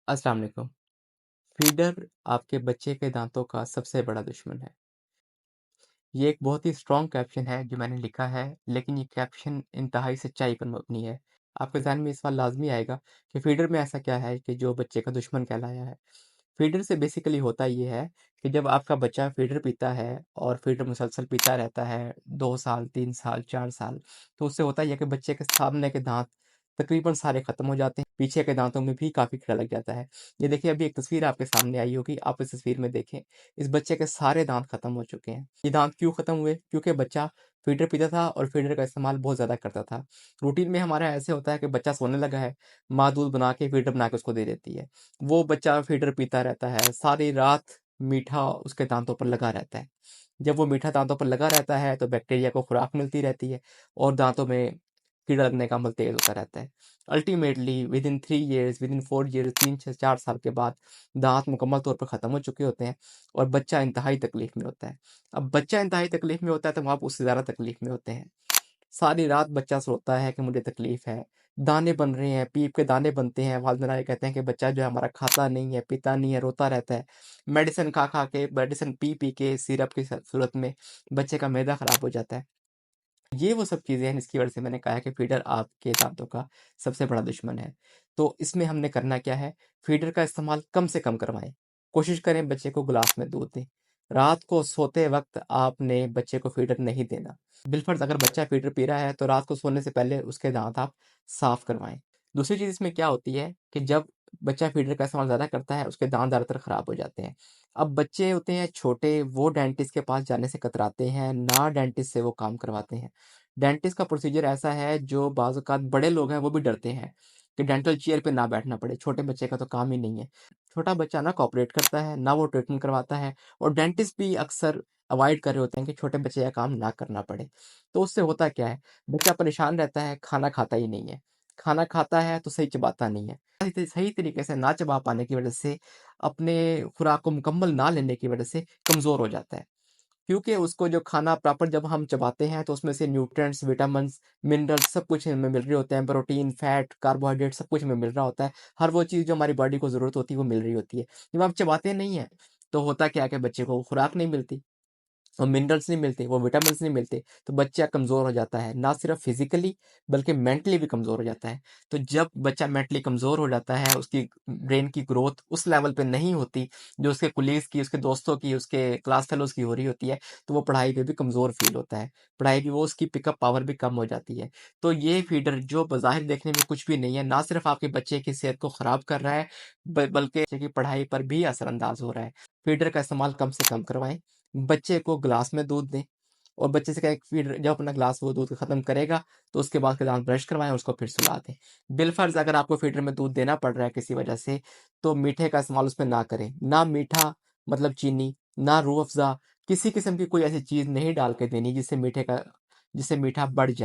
अस्सलाम वालेकुम। फीडर आपके बच्चे के दांतों का सबसे बड़ा दुश्मन है। ये एक बहुत ही स्ट्रॉन्ग कैप्शन है जो मैंने लिखा है, लेकिन ये कैप्शन इंतहाई सच्चाई पर मबनी है। आपके ज़हन में ये सवाल लाज़मी आएगा कि फीडर में ऐसा क्या है कि जो बच्चे का दुश्मन कहलाया है? फीडर से बेसिकली होता ये है कि जब आपका बच्चा फीडर पीता है और फीडर मुसलसल पीता रहता है 2 साल, 3 साल, 4 साल, तो उससे होता ये है कि बच्चे के सामने के दाँत तकरीबन सारे खत्म हो जाते हैं, पीछे के दाँतों में भी काफ़ी कीड़ा लग जाता है। ये देखिए अभी एक तस्वीर आपके सामने आई होगी, आप इस तस्वीर में देखें, इस बच्चे के सारे दाँत खत्म हो चुके हैं। ये दाँत क्यों खत्म हुए? क्योंकि बच्चा फीडर पीता था और फीडर का इस्तेमाल बहुत ज़्यादा करता था। रूटीन में हमारा ऐसे होता है कि बच्चा सोने लगा है, माँ दूध बना के फीडर बना के उसको दे देती है। वो बच्चा फीडर पीता रहता है, सारी रात मीठा उसके दाँतों पर लगा रहता है। जब वो मीठा दाँतों पर लगा रहता है, तो बैक्टीरिया को खुराक मिलती रहती है और दाँतों में कीड़ा लगने का अमल तेज़ होता रहता है। Ultimately within 3 years, within 4 years 3 से 4 साल के बाद दाँत मुकम्मल तौर पर ख़त्म हो चुके होते हैं और बच्चा इंतहाई तकलीफ़ में होता है। अब बच्चा इंतहाई तकलीफ़ में होता है, तो आप उससे ज़्यादा तकलीफ़ में होते हैं। सारी रात बच्चा सोता है कि मुझे तकलीफ़ है, दाने बन रहे हैं, पीप के दाने बनते हैं, वालिदैन ये कहते हैं कि बच्चा जो है हमारा खाता नहीं है, पीता नहीं है, रोता रहता है। मेडिसिन खा-खा के, मेडिसिन पी-पी के, सिरप की सूरत में बच्चे का मैदा ख़राब हो जाता है। ये वो सब चीज़ें हैं जिसकी वजह से मैंने कहा है कि फीडर आपके दाँतों का सबसे बड़ा दुश्मन है। तो इसमें हमने करना क्या है, फीडर का इस्तेमाल कम से कम करवाएँ। कोशिश करें बच्चे को ग्लास में दूध दें। रात को सोते वक़्त आपने बच्चे को फीडर नहीं देना। बिलफ़र्ज़ अगर बच्चा फीडर पी रहा है तो रात को सोने से पहले उसके दाँत आप साफ़ करवाएँ। दूसरी चीज़ इसमें क्या होती है कि जब बच्चा फीडर का इस्तेमाल ज़्यादा करता है, उसके दाँत ज़्यादातर ख़राब हो जाते हैं। अब बच्चे होते हैं छोटे, वो डेंटिस्ट के पास जाने से कतराते हैं, ना डेंटिस्ट से वो काम करवाते हैं। डेंटिस्ट का प्रोसीजर ऐसा है जो बाज़ औक़ात बड़े लोग हैं वो भी डरते हैं कि डेंटल चेयर पे ना बैठना पड़े, छोटे बच्चे का तो काम ही नहीं है। छोटा बच्चा ना कोऑपरेट करता है, ना वो ट्रीटमेंट करवाता है और डेंटिस्ट भी अक्सर अवॉइड कर रहे होते हैं कि छोटे बच्चे का काम ना करना पड़े। तो उससे होता क्या है, बच्चा परेशान रहता है, खाना खाता ही नहीं है। खाना खाता है तो सही चबाता नहीं है। सही तरीके से ना चबा पाने की वज़ह से, अपने खुराक को मुकम्मल ना लेने की वज़ह से कमज़ोर हो जाता है। क्योंकि उसको जो खाना प्रॉपर जब हम चबाते हैं तो उसमें से न्यूट्रिएंट्स, विटामिन्स, मिनरल्स सब कुछ हमें मिल रहे होते हैं, प्रोटीन, फैट, कार्बोहाइड्रेट सब कुछ हमें मिल रहा होता है। हर वो चीज़ जो हमारी बॉडी को ज़रूरत होती है वो मिल रही होती है। जब आप चबाते नहीं हैं, तो होता क्या है कि बच्चे को खुराक नहीं मिलती। वो मिनरल्स नहीं मिलते, वो विटामिन्स नहीं मिलते, तो बच्चा कमज़ोर हो जाता है, ना सिर्फ फिज़िकली बल्कि मेंटली भी कमज़ोर हो जाता है। तो जब बच्चा मेंटली कमज़ोर हो जाता है, उसकी ब्रेन की ग्रोथ उस लेवल पे नहीं होती, जो उसके कोलीग्स की, उसके दोस्तों की, उसके क्लास फेलोज़ की हो रही होती है, तो वो पढ़ाई पे भी कमज़ोर फ़ील होता है। पढ़ाई की वो उसकी पिकअप पावर भी कम हो जाती है। तो ये फ़ीडर जो बज़ाहिर देखने में कुछ भी नहीं है, ना सिर्फ आपके बच्चे की सेहत को ख़राब कर रहा है, बल्कि बच्चे की पढ़ाई पर भी असरअंदाज़ हो रहा है। फ़ीडर का इस्तेमाल कम से कम करवाएँ। बच्चे को ग्लास में दूध दें और बच्चे से कहें फिर जब अपना ग्लास वो दूध खत्म करेगा तो उसके बाद के दांत ब्रश करवाएं, उसको फिर सुला दें। बिलफर्ज अगर आपको फीडर में दूध देना पड़ रहा है किसी वजह से, तो मीठे का इस्तेमाल उसमें ना करें। ना मीठा मतलब चीनी, ना रूह अफ़ज़ा, किसी किस्म की कोई ऐसी चीज़ नहीं डाल के देनी जिससे मीठा बढ़ जाए।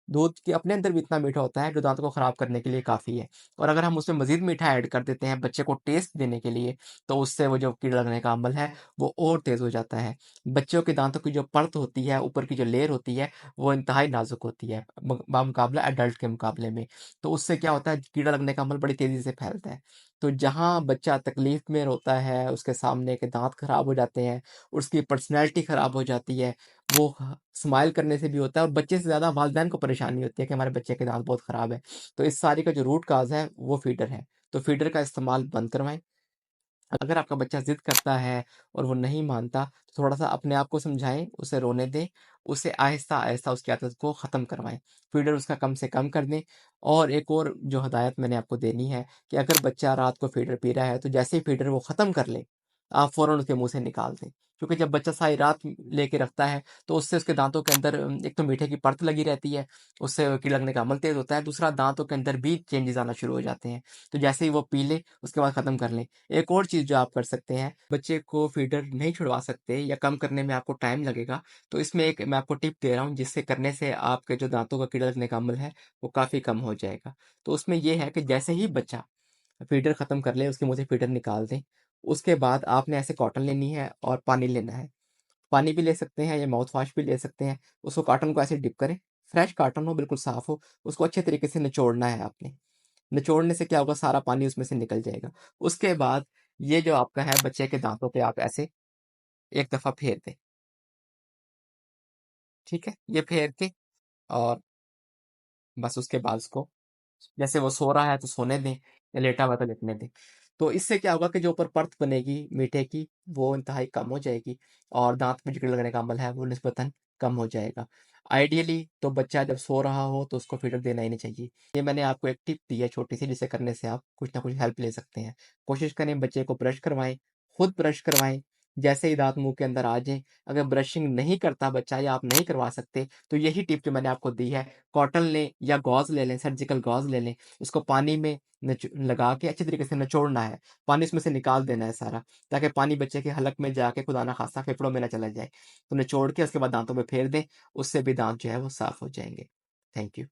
दूध के अपने अंदर भी इतना मीठा होता है जो दाँतों को ख़राब करने के लिए काफ़ी है। और अगर हम उसमें मज़ीद मीठा ऐड कर देते हैं बच्चे को टेस्ट देने के लिए, तो उससे वो जो कीड़ा लगने का अमल है, वो और तेज़ हो जाता है। बच्चों के दाँतों की जो परत होती है, ऊपर की जो लेयर होती है, वो इंतहाई नाज़ुक होती है बामुकाबला एडल्ट के मुकाबले में। तो उससे क्या होता है, कीड़ा लगने का अमल बड़ी तेज़ी से फैलता है। तो जहाँ बच्चा तकलीफ़ में रोता है, उसके सामने के दाँत ख़राब हो जाते हैं, उसकी पर्सनैलिटी ख़राब हो जाती है, वो स्माइल करने से भी होता है और बच्चे से ज़्यादा वालिदैन को परेशानी होती है कि हमारे बच्चे के दाँत बहुत ख़राब है। तो इस सारी का जो रूट काज़ है वो फ़ीडर है। तो फ़ीडर का इस्तेमाल बंद करवाएँ। अगर आपका बच्चा ज़िद करता है और वो नहीं मानता, तो थोड़ा-सा अपने आप को समझाएँ, उसे रोने दें, उसे आहिस्ता-आहिस्ता उसकी आदत को ख़त्म करवाएँ। फ़ीडर उसका कम से कम कर दें और एक और जो हदायत मैंने आपको देनी है कि अगर बच्चा रात को फ़ीडर पी रहा है, तो जैसे ही फ़ीडर वो ख़त्म कर ले, आप फ़ौरन उसके मुँह से निकाल दें। क्योंकि जब बच्चा सारी रात लेके रखता है, तो उससे उसके दाँतों के अंदर एक तो मीठे की परत लगी रहती है, उससे कीड़ा लगने का अमल तेज़ होता है, दूसरा दाँतों के अंदर भी चेंजेज़ आना शुरू हो जाते हैं। तो जैसे ही वो पी ले, उसके बाद ख़त्म कर लें। एक और चीज़ जो आप कर सकते हैं, बच्चे को फीडर नहीं छुड़वा सकते या कम करने में आपको टाइम लगेगा, तो इसमें एक मैं आपको टिप दे रहा हूँ, जिससे करने से आपके जो दाँतों का कीड़ा लगने का अमल है, वो काफ़ी कम हो जाएगा। तो उसमें ये है कि जैसे ही बच्चा फीडर ख़त्म कर ले, उसके मुँह से फीडर निकाल दें। उसके बाद आपने ऐसे कॉटन लेनी है और पानी लेना है। पानी भी ले सकते हैं या माउथ वॉश भी ले सकते हैं। उसको कॉटन को ऐसे डिप करें, फ्रेश कॉटन हो, बिल्कुल साफ़ हो, उसको अच्छे तरीके से निचोड़ना है आपने। निचोड़ने से क्या होगा, सारा पानी उसमें से निकल जाएगा। उसके बाद ये जो आपका है बच्चे के दांतों पे आप ऐसे एक दफ़ा फेर दें, ठीक है? ये फेर के और बस उसके बाद उसको जैसे वो सो रहा है तो सोने दें या लेटा हुआ है तो लेटने दें। तो इससे क्या होगा कि जो ऊपर परत बनेगी मीठे की, वो इंतहाई कम हो जाएगी और दाँत में जकड़न लगने का अमल है वो निस्बतन कम हो जाएगा। आइडियली तो बच्चा जब सो रहा हो तो उसको फ़ीडर देना ही नहीं चाहिए। ये मैंने आपको एक टिप दी है छोटी-सी, जिसे करने से आप कुछ ना कुछ हेल्प ले सकते हैं। कोशिश करें बच्चे को ब्रश करवाएँ, खुद ब्रश करवाएँ, जैसे ही दाँत मुँह के अंदर आ जाएँ। अगर ब्रशिंग नहीं करता बच्चा या आप नहीं करवा सकते, तो यही टिप जो मैंने आपको दी है, कॉटन लें या गॉज़ ले लें, सर्जिकल गॉज़ ले लें, उसको पानी में लगा के अच्छे तरीके से निचोड़ना है, पानी उसमें से निकाल देना है सारा, ताकि पानी बच्चे के हलक में जाके खुदा ना खास्ता फेफड़ों में ना चला जाए। तो निचोड़ के उसके बाद दाँतों में फेर दें, उससे भी दाँत जो है वो साफ़ हो जाएँगे। Thank you.